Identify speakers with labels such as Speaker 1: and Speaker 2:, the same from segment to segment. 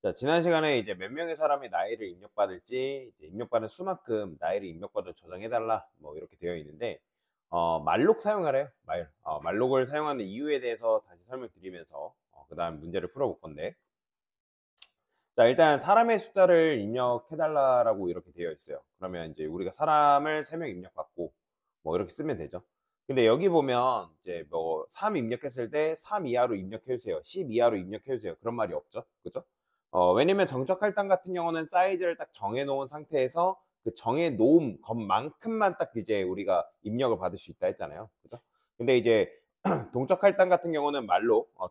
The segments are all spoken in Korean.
Speaker 1: 자, 지난 시간에 이제 몇 명의 사람이 나이를 입력받을지 이제 입력받은 수만큼 나이를 입력받아 저장해달라 뭐 이렇게 되어 있는데 말록 사용하래요. 말록을 사용하는 이유에 대해서 다시 설명드리면서 그다음 문제를 풀어볼 건데 자, 일단 사람의 숫자를 입력해달라고 이렇게 되어 있어요. 그러면 이제 우리가 사람을 3명 입력받고 뭐 이렇게 쓰면 되죠. 근데 여기 보면 이제 뭐 3 입력했을 때 3 이하로 입력해 주세요. 10 이하로 입력해 주세요. 그런 말이 없죠. 그죠? 왜냐면 정적 할당 같은 경우는 사이즈를 딱 정해 놓은 상태에서 그 정해 놓은 것만큼만 딱 이제 우리가 입력을 받을 수 있다 했잖아요. 그죠? 근데 이제 동적 할당 같은 경우는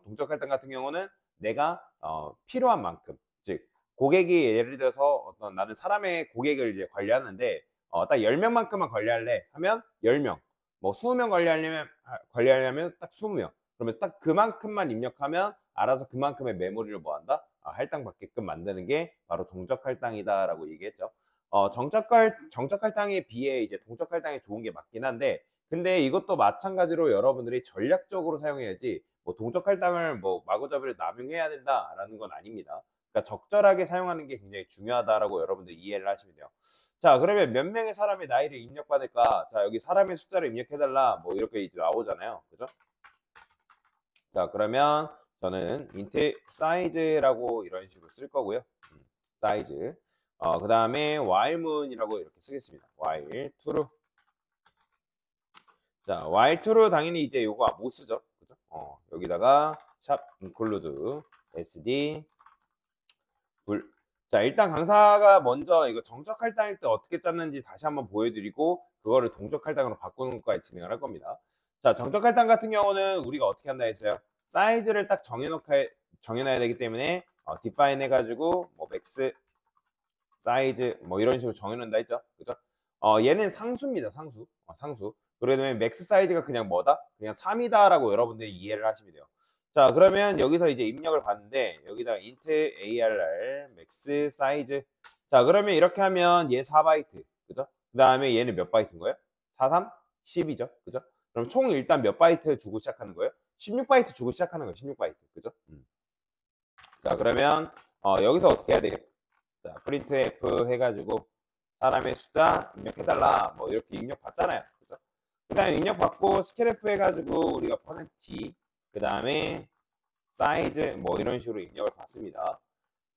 Speaker 1: 동적 할당 같은 경우는 내가 필요한 만큼 즉 고객이 예를 들어서 어떤 나는 사람의 고객을 이제 관리하는데 딱 10명만큼만 관리할래 하면 10명, 뭐 20명 관리하려면 딱 20명. 그러면 딱 그만큼만 입력하면 알아서 그만큼의 메모리를 뭐 한다? 할당받게끔 만드는 게 바로 동적 할당이다라고 얘기했죠. 정적 할당에 비해 이제 동적 할당이 좋은 게 맞긴 한데 근데 이것도 마찬가지로 여러분들이 전략적으로 사용해야지 뭐 동적 할당을 뭐 마구잡이로 남용해야 된다라는 건 아닙니다. 그러니까 적절하게 사용하는 게 굉장히 중요하다라고 여러분들이 이해를 하시면 돼요. 자, 그러면 몇 명의 사람의 나이를 입력받을까? 자, 여기 사람의 숫자를 입력해 달라. 뭐 이렇게 이제 나오잖아요. 그죠? 자, 그러면 저는 int size라고 이런 식으로 쓸 거고요. 사이즈. 그다음에 while문이라고 이렇게 쓰겠습니다. while true. 자, while true 당연히 이제 요거 못 쓰죠. 그죠? 여기다가 샵 include sd 불. 자, 일단 강사가 먼저 이거 정적 할당일 때 어떻게 짰는지 다시 한번 보여드리고 그거를 동적 할당으로 바꾸는 것까지 진행을 할 겁니다. 자, 정적 할당 같은 경우는 우리가 어떻게 한다 했어요? 사이즈를 딱 정해놔야 되기 때문에 define 해가지고 뭐 max 사이즈 뭐 이런 식으로 정해놓는다 했죠. 그죠? 얘는 상수입니다. 상수. 상수. 그러면 맥스 사이즈가 그냥 뭐다? 그냥 3이다라고 여러분들이 이해를 하시면 돼요. 자, 그러면 여기서 이제 입력을 받는데 여기다가 int arr max 사이즈. 자, 그러면 이렇게 하면 얘 4바이트. 그죠? 그다음에 얘는 몇 바이트인 거예요? 43? 10이죠. 그죠? 그럼 총 일단 몇 바이트 주고 시작하는 거예요? 16바이트 주고 시작하는 거예요. 16바이트. 그죠? 자, 그러면 여기서 어떻게 해야 되겠다? 자, printf 해가지고 사람의 숫자 입력해달라 뭐 이렇게 입력 받잖아요. 그죠? 그 다음에 입력 받고 스케래프 해가지고 우리가 %t 그 다음에 사이즈 뭐 이런 식으로 입력을 받습니다.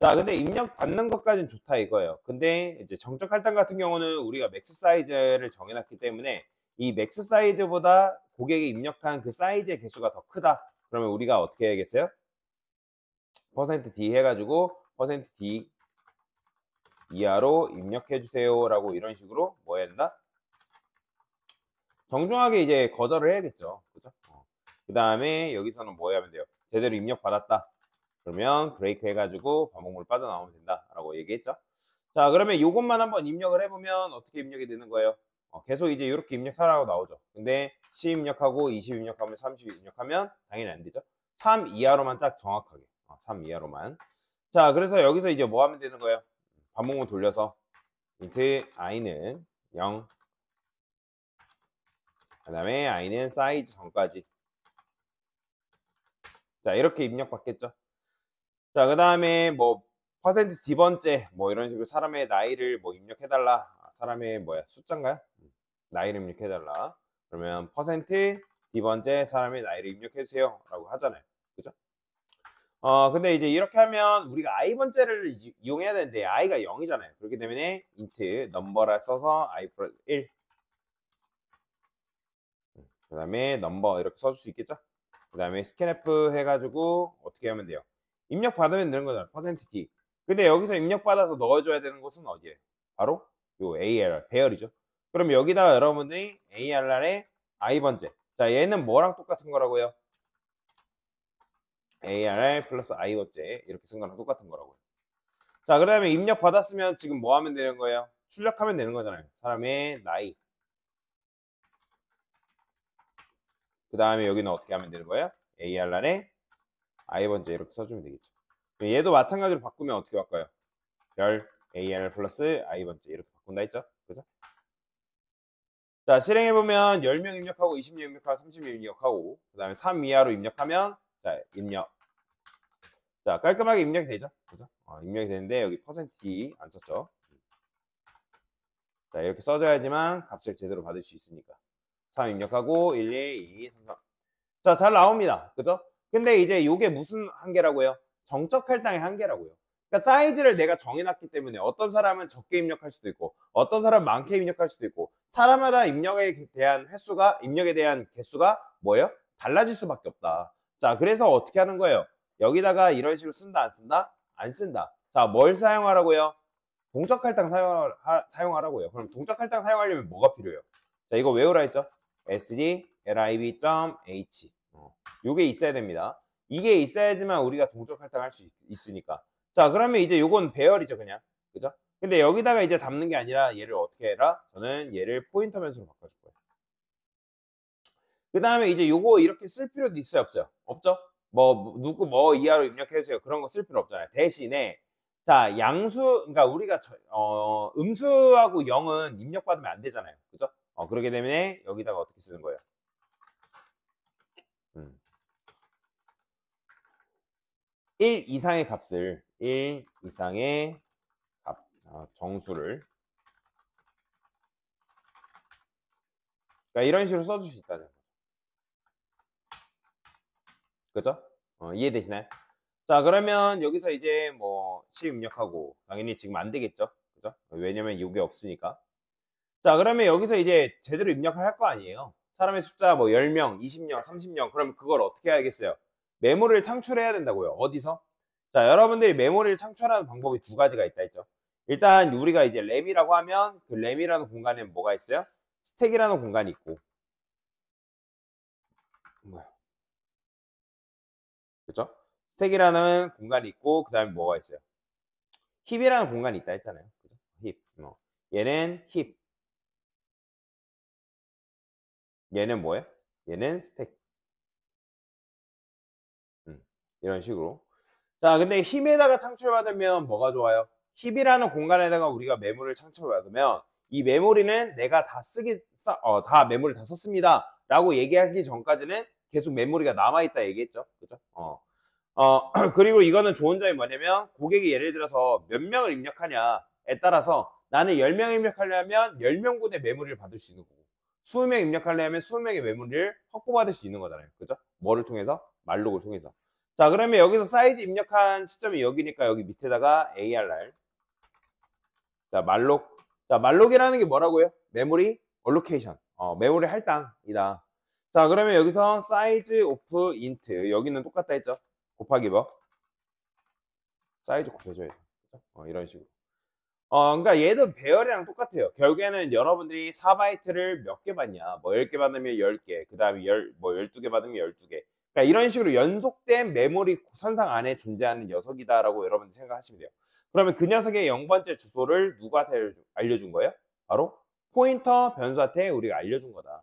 Speaker 1: 자, 근데 입력 받는 것까지는 좋다 이거예요. 근데 이제 정적 할당 같은 경우는 우리가 맥스 사이즈를 정해놨기 때문에 이 맥스 사이즈보다 고객이 입력한 그 사이즈의 개수가 더 크다. 그러면 우리가 어떻게 해야겠어요? %d 해가지고 %d 이하로 입력해 주세요라고 이런 식으로 뭐 해야 된다? 정중하게 이제 거절을 해야겠죠. 그죠? 그다음에 여기서는 뭐 해야 돼요? 제대로 입력 받았다. 그러면 브레이크 해가지고 반복물 빠져나오면 된다라고 얘기했죠. 자, 그러면 요것만 한번 입력을 해보면 어떻게 입력이 되는 거예요? 계속 이제 이렇게 입력하라고 나오죠. 근데 10 입력하고 20 입력하면 30 입력하면 당연히 안 되죠. 3 이하로만 딱 정확하게. 3 이하로만. 자, 그래서 여기서 이제 뭐 하면 되는 거예요? 반복문 돌려서 int i는 0, 그 다음에 i는 사이즈 전까지. 자, 이렇게 입력받겠죠. 자, 그 다음에 뭐 퍼센트 D번째 뭐 이런 식으로 사람의 나이를 뭐 입력해달라. 사람의 뭐야 숫자인가요? 나이를 입력해달라. 그러면 퍼센트 D번째 사람의 나이를 입력해주세요 라고 하잖아요. 그죠? 근데 이제 이렇게 하면 우리가 i번째를 이용해야 되는데 i가 0이잖아요. 그렇기 때문에 int 넘버라 써서 i 플러스 1. 그 다음에 넘버 이렇게 써줄 수 있겠죠? 그 다음에 스캔F 해가지고 어떻게 하면 돼요? 입력 받으면 되는 거잖아. %t. 근데 여기서 입력 받아서 넣어줘야 되는 곳은 어디에? 바로 요 ARR 배열이죠. 그럼 여기다가 여러분들이 ARR의 i번째. 자, 얘는 뭐랑 똑같은 거라고요? ARR 플러스 i번째 이렇게 쓴 거랑 똑같은 거라고요. 자, 그 다음에 입력 받았으면 지금 뭐 하면 되는 거예요? 출력하면 되는 거잖아요. 사람의 나이. 그 다음에 여기는 어떻게 하면 되는 거예요? ARR의 i번째 이렇게 써주면 되겠죠. 얘도 마찬가지로 바꾸면 어떻게 바꿔요? 별 AR 플러스 i번째 이렇게 바꾼다 했죠? 그죠? 자, 실행해보면 10명 입력하고 20명 입력하고 30명 입력하고 그 다음에 3 이하로 입력하면 자, 입력 자, 깔끔하게 입력이 되죠? 그죠? 입력이 되는데 여기 %d 안 썼죠? 자, 이렇게 써줘야지만 값을 제대로 받을 수 있으니까. 3 입력하고 1, 2, 3, 4. 자, 잘 나옵니다. 그죠? 근데 이제 요게 무슨 한계라고요? 정적 할당의 한계라고요. 그러니까 사이즈를 내가 정해놨기 때문에 어떤 사람은 적게 입력할 수도 있고 어떤 사람은 많게 입력할 수도 있고 사람마다 입력에 대한 개수가 뭐예요? 달라질 수밖에 없다. 자, 그래서 어떻게 하는 거예요? 여기다가 이런 식으로 쓴다, 안 쓴다? 안 쓴다. 자, 뭘 사용하라고요? 동적 할당 사용하라고요. 그럼 동적 할당 사용하려면 뭐가 필요해요? 자, 이거 외우라 했죠? sdlib.h 요게 있어야 됩니다. 이게 있어야지만 우리가 동적 할당할 수 있으니까. 자, 그러면 이제 요건 배열이죠, 그냥. 그죠? 근데 여기다가 이제 담는 게 아니라 얘를 어떻게 해라? 저는 얘를 포인터 변수로 바꿔줄 거예요. 그 다음에 이제 요거 이렇게 쓸 필요도 있어요, 없어요? 없죠? 누구 이하로 입력해주세요. 그런 거 쓸 필요 없잖아요. 대신에 자, 그러니까 우리가 음수하고 0은 입력받으면 안 되잖아요. 그죠? 그러기 때문에 여기다가 어떻게 쓰는 거예요? 1 이상의 값을 1 이상의 값, 정수를 그러니까 이런 식으로 써줄 수 있다는 거죠. 그죠? 이해되시나요? 자, 그러면 여기서 이제 10 입력하고 당연히 지금 안 되겠죠? 그죠? 왜냐면 이게 없으니까. 자, 그러면 여기서 이제 제대로 입력을 할 거 아니에요. 사람의 숫자 10명, 20명, 30명. 그러면 그걸 어떻게 해야겠어요? 메모리를 창출해야 된다고요. 어디서? 자, 여러분들이 메모리를 창출하는 방법이 두 가지가 있다 했죠. 일단 우리가 이제 램이라고 하면 그 램이라는 공간에는 뭐가 있어요? 스택이라는 공간이 있고. 그죠? 스택이라는 공간이 있고 그다음에 뭐가 있어요? 힙이라는 공간이 있다 했잖아요. 그죠? 힙. 얘는 힙. 얘는 뭐예요? 얘는 스택. 이런 식으로. 자, 근데 힙에다가 창출받으면 뭐가 좋아요? 힙이라는 공간에다가 우리가 메모리를 창출받으면 이 메모리는 내가 다 메모리 다 썼습니다. 라고 얘기하기 전까지는 계속 메모리가 남아있다 얘기했죠. 그죠? 그리고 이거는 좋은 점이 뭐냐면 고객이 예를 들어서 몇 명을 입력하냐에 따라서 나는 10명 입력하려면 10명분의 메모리를 받을 수 있는 거고 20명 입력하려면 20명의 메모리를 확보받을 수 있는 거잖아요. 그죠? 뭐를 통해서? 말록을 통해서. 자, 그러면 여기서 사이즈 입력한 시점이 여기니까 여기 밑에다가 ARR. 자, 말록. 자, 말록이라는 게 뭐라고요? 메모리 얼로케이션. 메모리 할당이다. 자, 그러면 여기서 사이즈 오프 인트. 여기는 똑같다 했죠? 곱하기 사이즈 곱해줘야 돼. 이런 식으로. 그러니까 얘도 배열이랑 똑같아요. 결국에는 여러분들이 4바이트를 몇 개 받냐. 10개 받으면 10개. 그 다음에 12개 받으면 12개. 그러니까 이런 식으로 연속된 메모리 선상 안에 존재하는 녀석이다라고 여러분들 생각하시면 돼요. 그러면 그 녀석의 0번째 주소를 누구한테 알려준 거예요? 바로 포인터 변수한테 우리가 알려준 거다.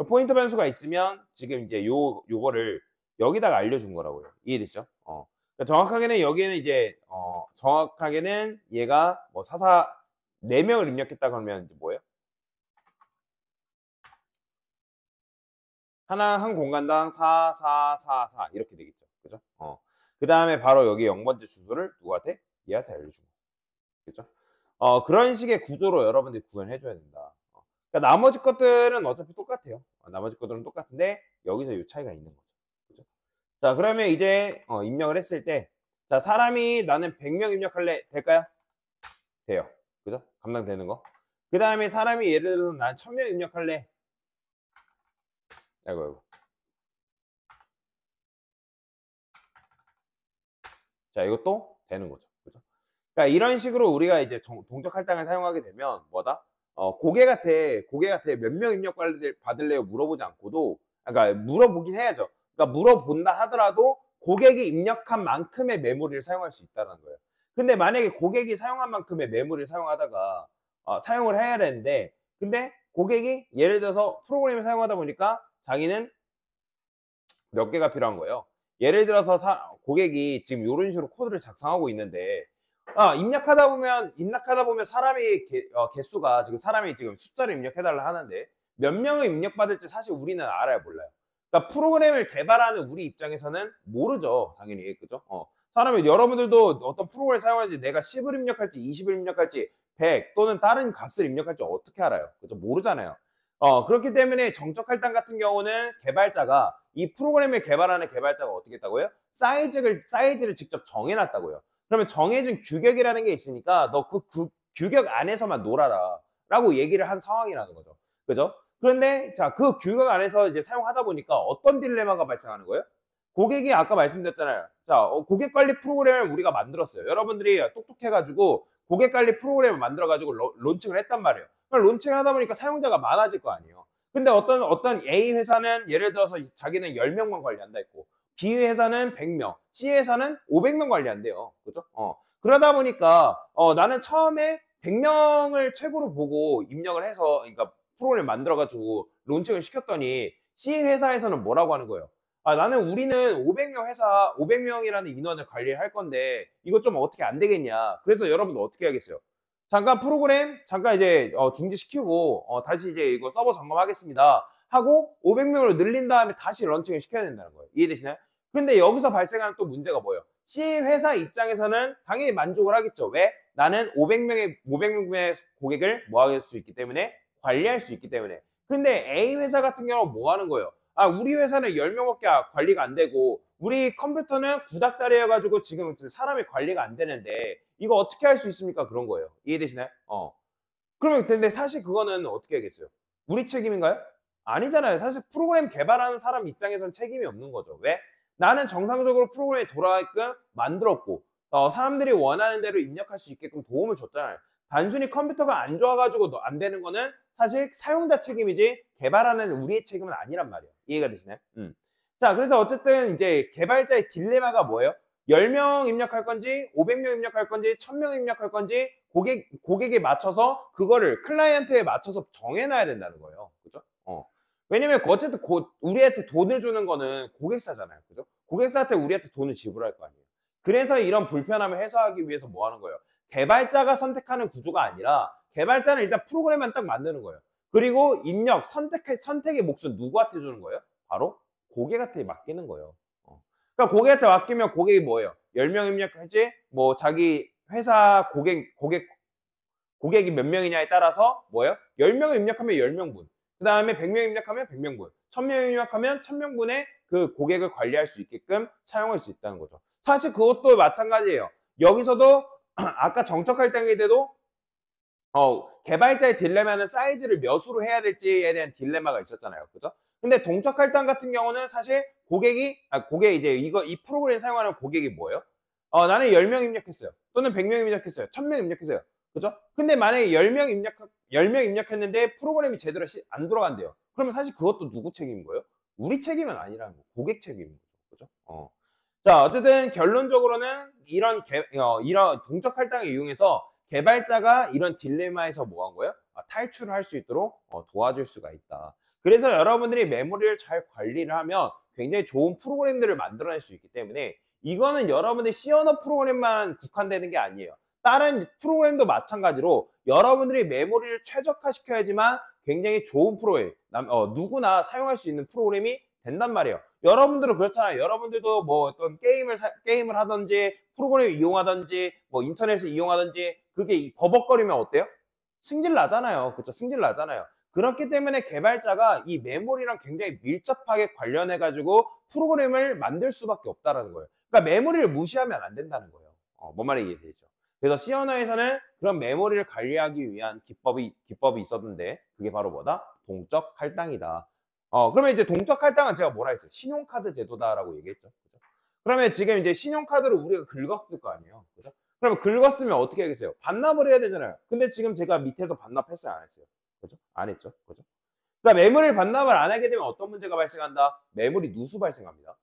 Speaker 1: 포인터 변수가 있으면 지금 이제 요거를 여기다가 알려준 거라고요. 이해되시죠? 그러니까 정확하게는 여기에는 이제 정확하게는 얘가 4명을 입력했다 그러면 이제 뭐예요? 한 공간당 4, 4, 4, 4 이렇게 되겠죠. 그죠? 그 다음에 바로 여기 0번째 주소를 누구한테? 얘한테 알려준 거예요. 그죠? 그런 식의 구조로 여러분들이 구현해 줘야 된다. 그러니까 나머지 것들은 어차피 똑같아요. 나머지 것들은 똑같은데 여기서 이 차이가 있는 거죠. 그죠? 자, 그러면 이제 입력을 했을 때 자, 사람이 나는 100명 입력할래 될까요? 돼요. 그죠? 감당되는 거. 그 다음에 사람이 예를 들어서 난 1000명 입력할래. 아이고. 자, 이것도 되는 거죠. 그죠? 그러니까 이런 식으로 우리가 이제 동적 할당을 사용하게 되면 뭐다? 고객한테 몇 명 입력 받을래요? 물어보지 않고도 그러니까 물어보긴 해야죠. 그러니까 물어본다 하더라도 고객이 입력한 만큼의 메모리를 사용할 수 있다는 거예요. 근데 만약에 고객이 사용한 만큼의 메모리를 사용하다가 사용을 해야 되는데 근데 고객이 예를 들어서 프로그램을 사용하다 보니까 자기는 몇 개가 필요한 거예요. 예를 들어서 고객이 지금 이런 식으로 코드를 작성하고 있는데 입력하다 보면 사람의 개수가 지금 사람이 지금 숫자를 입력해달라 하는데 몇 명을 입력받을지 사실 우리는 알아요, 몰라요? 그러니까 프로그램을 개발하는 우리 입장에서는 모르죠, 당연히. 그죠? 사람이 여러분들도 어떤 프로그램을 사용하는지 내가 10을 입력할지 20을 입력할지 100 또는 다른 값을 입력할지 어떻게 알아요? 그죠? 모르잖아요. 그렇기 때문에 정적 할당 같은 경우는 개발자가 이 프로그램을 개발하는 개발자가 어떻게 했다고요? 사이즈를 직접 정해놨다고요. 그러면 정해진 규격이라는 게 있으니까 너 그 규격 안에서만 놀아라 라고 얘기를 한 상황이라는 거죠. 그죠? 그런데 자, 그 규격 안에서 이제 사용하다 보니까 어떤 딜레마가 발생하는 거예요? 고객이 아까 말씀드렸잖아요. 자, 고객 관리 프로그램을 우리가 만들었어요. 여러분들이 똑똑해가지고 고객 관리 프로그램을 만들어가지고 론칭을 했단 말이에요. 그럼 론칭을 하다 보니까 사용자가 많아질 거 아니에요. 근데 어떤 A 회사는 예를 들어서 자기는 10명만 관리한다 했고, B 회사는 100명, C 회사는 500명 관리한대요. 그죠? 그러다 보니까 나는 처음에 100명을 최고로 보고 입력을 해서 그러니까 프로그램을 만들어가지고 론칭을 시켰더니 C 회사에서는 뭐라고 하는 거예요? 우리는 500명이라는 인원을 관리할 건데 이것 좀 어떻게 안 되겠냐. 그래서 여러분들 어떻게 하겠어요? 잠깐 프로그램 잠깐 이제 중지시키고 다시 이제 이거 서버 점검하겠습니다 하고 500명으로 늘린 다음에 다시 런칭을 시켜야 된다는 거예요. 이해되시나요? 근데 여기서 발생하는 또 문제가 뭐예요? C 회사 입장에서는 당연히 만족을 하겠죠. 왜? 나는 500명의 고객을 뭐 할 수 있기 때문에 관리할 수 있기 때문에. 근데 A 회사 같은 경우는 뭐 하는 거예요? 우리 회사는 10명밖에 관리가 안 되고 우리 컴퓨터는 구닥다리여가지고 지금 사람이 관리가 안 되는데 이거 어떻게 할 수 있습니까? 그런 거예요. 이해되시나요? 그러면 근데 사실 그거는 어떻게 하겠어요? 우리 책임인가요? 아니잖아요. 사실 프로그램 개발하는 사람 입장에선 책임이 없는 거죠. 왜? 나는 정상적으로 프로그램이 돌아가게끔 만들었고 사람들이 원하는 대로 입력할 수 있게끔 도움을 줬잖아요. 단순히 컴퓨터가 안 좋아가지고 안 되는 거는 사실 사용자 책임이지 개발하는 우리의 책임은 아니란 말이에요. 이해가 되시나요? 자, 그래서 어쨌든 이제 개발자의 딜레마가 뭐예요? 10명 입력할 건지 500명 입력할 건지 1000명 입력할 건지 고객에 맞춰서 그거를 클라이언트에 맞춰서 정해놔야 된다는 거예요. 그죠? 왜냐면 어쨌든 우리한테 돈을 주는 거는 고객사잖아요. 그죠? 고객사한테 우리한테 돈을 지불할 거 아니에요. 그래서 이런 불편함을 해소하기 위해서 뭐 하는 거예요? 개발자가 선택하는 구조가 아니라 개발자는 일단 프로그램만 딱 만드는 거예요. 그리고 선택의 몫은 누구한테 주는 거예요? 바로 고객한테 맡기는 거예요. 그러니까 고객한테 맡기면 고객이 뭐예요? 10명 입력할지 뭐 자기 회사 고객이 몇 명이냐에 따라서 뭐예요? 10명을 입력하면 10명분. 그 다음에 100명 입력하면 100명분. 1000명 입력하면 1000명분의 그 고객을 관리할 수 있게끔 사용할 수 있다는 거죠. 사실 그것도 마찬가지예요. 여기서도 아까 정적 할당일 때도 개발자의 딜레마는 사이즈를 몇으로 해야 될지에 대한 딜레마가 있었잖아요. 그죠? 근데 동적 할당 같은 경우는 사실 고객이 이제 이 프로그램 사용하는 고객이 뭐예요? 나는 10명 입력했어요. 또는 100명 입력했어요. 1000명 입력했어요. 그죠? 근데 만약에 10명 입력했는데 프로그램이 제대로 안 돌아간대요. 그러면 사실 그것도 누구 책임인 거예요? 우리 책임은 아니라는 거예요. 고객 책임인 거죠. 그죠? 자, 어쨌든 결론적으로는 이런 동적 할당을 이용해서 개발자가 이런 딜레마에서 뭐 한 거예요? 탈출을 할 수 있도록 도와줄 수가 있다. 그래서 여러분들이 메모리를 잘 관리를 하면 굉장히 좋은 프로그램들을 만들어낼 수 있기 때문에 이거는 여러분의 C 언어 프로그램만 국한되는 게 아니에요. 다른 프로그램도 마찬가지로 여러분들이 메모리를 최적화시켜야지만 굉장히 좋은 프로그램, 누구나 사용할 수 있는 프로그램이 된단 말이에요. 여러분들은 그렇잖아요. 여러분들도 뭐 어떤 게임을 하든지 프로그램을 이용하든지 뭐 인터넷을 이용하든지 그게 버벅거리면 어때요? 승질 나잖아요. 그렇죠? 승질 나잖아요. 그렇기 때문에 개발자가 이 메모리랑 굉장히 밀접하게 관련해 가지고 프로그램을 만들 수밖에 없다라는 거예요. 그러니까 메모리를 무시하면 안 된다는 거예요. 뭔 말인지 이해되죠? 그래서 C 언어에서는 그런 메모리를 관리하기 위한 기법이 있었는데 그게 바로 뭐다? 동적 할당이다. 그러면 이제 동적 할당은 제가 뭐라 했어요? 신용카드 제도다라고 얘기했죠. 그죠? 그러면 지금 이제 신용카드를 우리가 긁었을 거 아니에요. 그죠? 그러면 긁었으면 어떻게 하겠어요? 반납을 해야 되잖아요. 근데 지금 제가 밑에서 반납했어요, 안 했어요? 그죠? 안 했죠. 그죠? 그러니까 메모리 반납을 안 하게 되면 어떤 문제가 발생한다? 메모리 누수 발생합니다.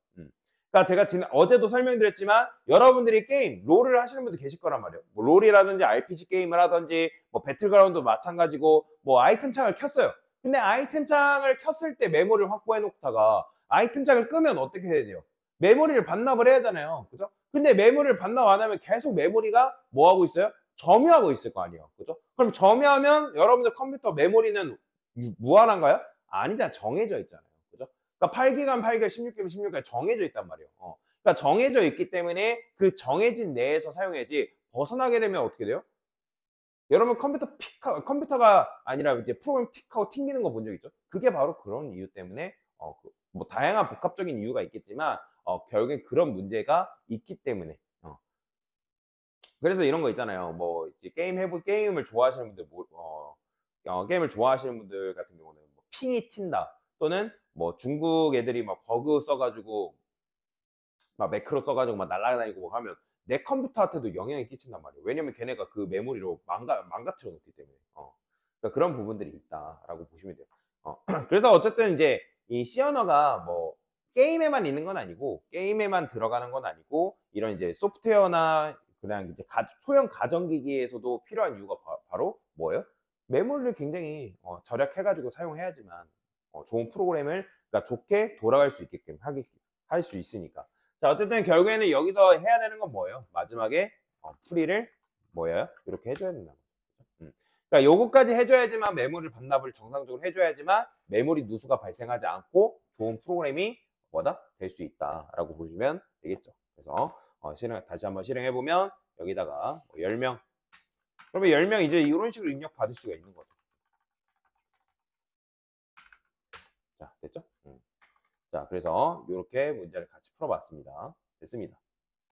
Speaker 1: 그러니까 제가 어제도 설명드렸지만 여러분들이 게임, 롤을 하시는 분들 계실 거란 말이에요. 뭐 롤이라든지 RPG 게임을 하든지 뭐 배틀그라운드 마찬가지고 뭐 아이템 창을 켰어요. 근데 아이템 창을 켰을 때 메모리를 확보해 놓다가 아이템 창을 끄면 어떻게 해야 돼요? 메모리를 반납을 해야 하잖아요. 그죠? 근데 메모리를 반납 안 하면 계속 메모리가 뭐 하고 있어요? 점유하고 있을 거 아니에요. 그죠? 그럼 점유하면 여러분들 컴퓨터 메모리는 무한한가요? 아니잖아요. 정해져 있잖아요. 그죠? 그러니까 8기가 8기가 16기가 16기가 정해져 있단 말이에요. 그러니까 정해져 있기 때문에 그 정해진 내에서 사용해야지 벗어나게 되면 어떻게 돼요? 여러분 컴퓨터가 아니라 이제 프로그램 틱하고 튕기는 거 본 적 있죠? 그게 바로 그런 이유 때문에 뭐 다양한 복합적인 이유가 있겠지만 결국엔 그런 문제가 있기 때문에 그래서 이런 거 있잖아요. 뭐 이제 게임을 좋아하시는 분들 게임을 좋아하시는 분들 같은 경우는 뭐 핑이 튄다 또는 뭐 중국 애들이 막 버그 써 가지고 막 매크로 써 가지고 막 날아다니고 뭐 하면 내 컴퓨터한테도 영향이 끼친단 말이에요. 왜냐면 걔네가 그 메모리로 망가뜨려 놓기 때문에. 그러니까 그런 부분들이 있다라고 보시면 돼요. 그래서 어쨌든 인제 이 C 언어가 뭐 게임에만 있는 건 아니고 게임에만 들어가는 건 아니고 이런 이제 소프트웨어나 그냥 이제 소형 가전기기에서도 필요한 이유가 바로 뭐예요? 메모리를 굉장히 절약해 가지고 사용해야지만 좋은 프로그램을 그러니까 좋게 돌아갈 수 있게끔 할 수 있으니까. 자 어쨌든 결국에는 여기서 해야 되는 건 뭐예요? 마지막에 풀이를 뭐예요? 요렇게 해 줘야 된다는 거죠. 그러니까 요거까지 해 줘야지만 메모리 반납을 정상적으로 해 줘야지만 메모리 누수가 발생하지 않고 좋은 프로그램이 뭐다? 될 수 있다라고 보시면 되겠죠. 그래서 다시 한번 실행해 보면 여기다가 뭐 10명 그러면 10명 이제 요런 식으로 입력 받을 수가 있는 거죠. 자 됐죠? 자 그래서 요렇게 문제를 같이 풀어 봤습니다. 됐습니다.